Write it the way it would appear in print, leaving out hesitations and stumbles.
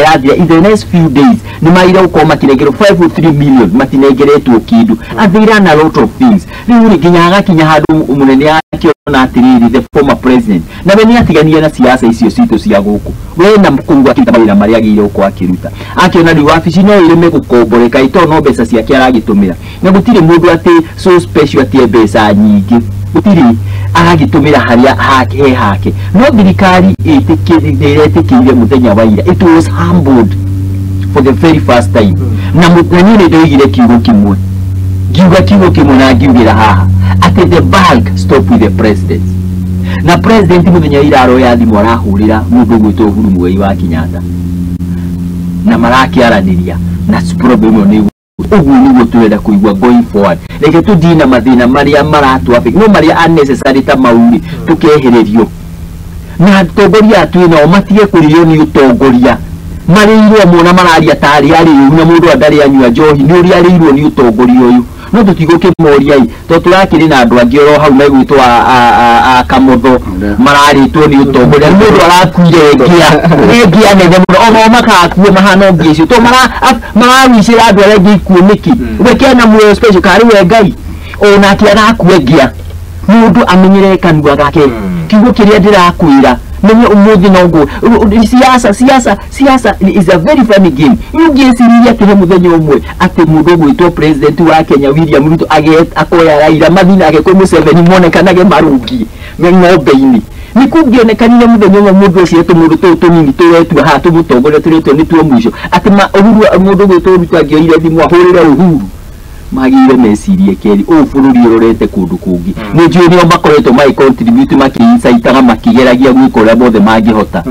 in the next few days ni maira ukoma kiregero 5.3 million matinegeretwo kindu and they ran a lot of things riuri kinyaga kinya handu umunene yake na atiriri the former president na beni atigania na siasa icio cito cia guku we na mkungwa kitamira maria gire uko akiruta akiona ri wabici no ireme gukomboreka ito no mbeca ciake aragitumira na gutire mundu ati so special ati mbeca nyingi gutire aragitumira haria hake no thirikari itikirie muthenya wa ira. It was humbled for the very first time na muthenya ndoigire kiugo kimwe na ngiugira haha ati the bulk stop with the president na president muthenya ira aroya thimu arahurira mundu gwitwo Uhuru Muigai wa Kenyatta na marakiaraniria na problem ni ugu ni turenda kuigwa going forward reke tudina mathina maria maratu afik no maria unnecessary ta mauri tukehererio na togoria atwina o matige kuririo ni utongoria marirwo mona mararia tari ari na mundu andari anywa njohi ni uri arirwo ni utongoria uyu no tutigoke moria i to turakiri na andu angi ro hau na gwitwo a kamotho mararitwo ni utongoria mundu arakuire ngia nene muno ono makakuwe mahano ngi cio to marawicira andu arĩa ngi kuo niki weke na muoyo special kari we Ngai ona ki arakuwe ngia mundu amenyere kanua gake kiugo kiria ndirakwira menye umuthi nogo siasa is a very funny game. Yugesiria kire muthenya umwe ati mundu gwitwo president wa Kenya William Ruto akoya Raila mathina ake kwa Museveni monekanage marungi ng'ombe-ini nikungionekanire muthenya umwe mundu ucio tumundu tunini tuwetu ha tumutongoria turetwo ni tuo mwisho ati Uhuru mundu gwitwo Ruto angioire thimu ahurire Uhuru magire mecirie keri o bururi urorete kundu kungi ni njui nio makoretwo mai contribute makiinsaitaga makigeragia gwikora bothe mangihota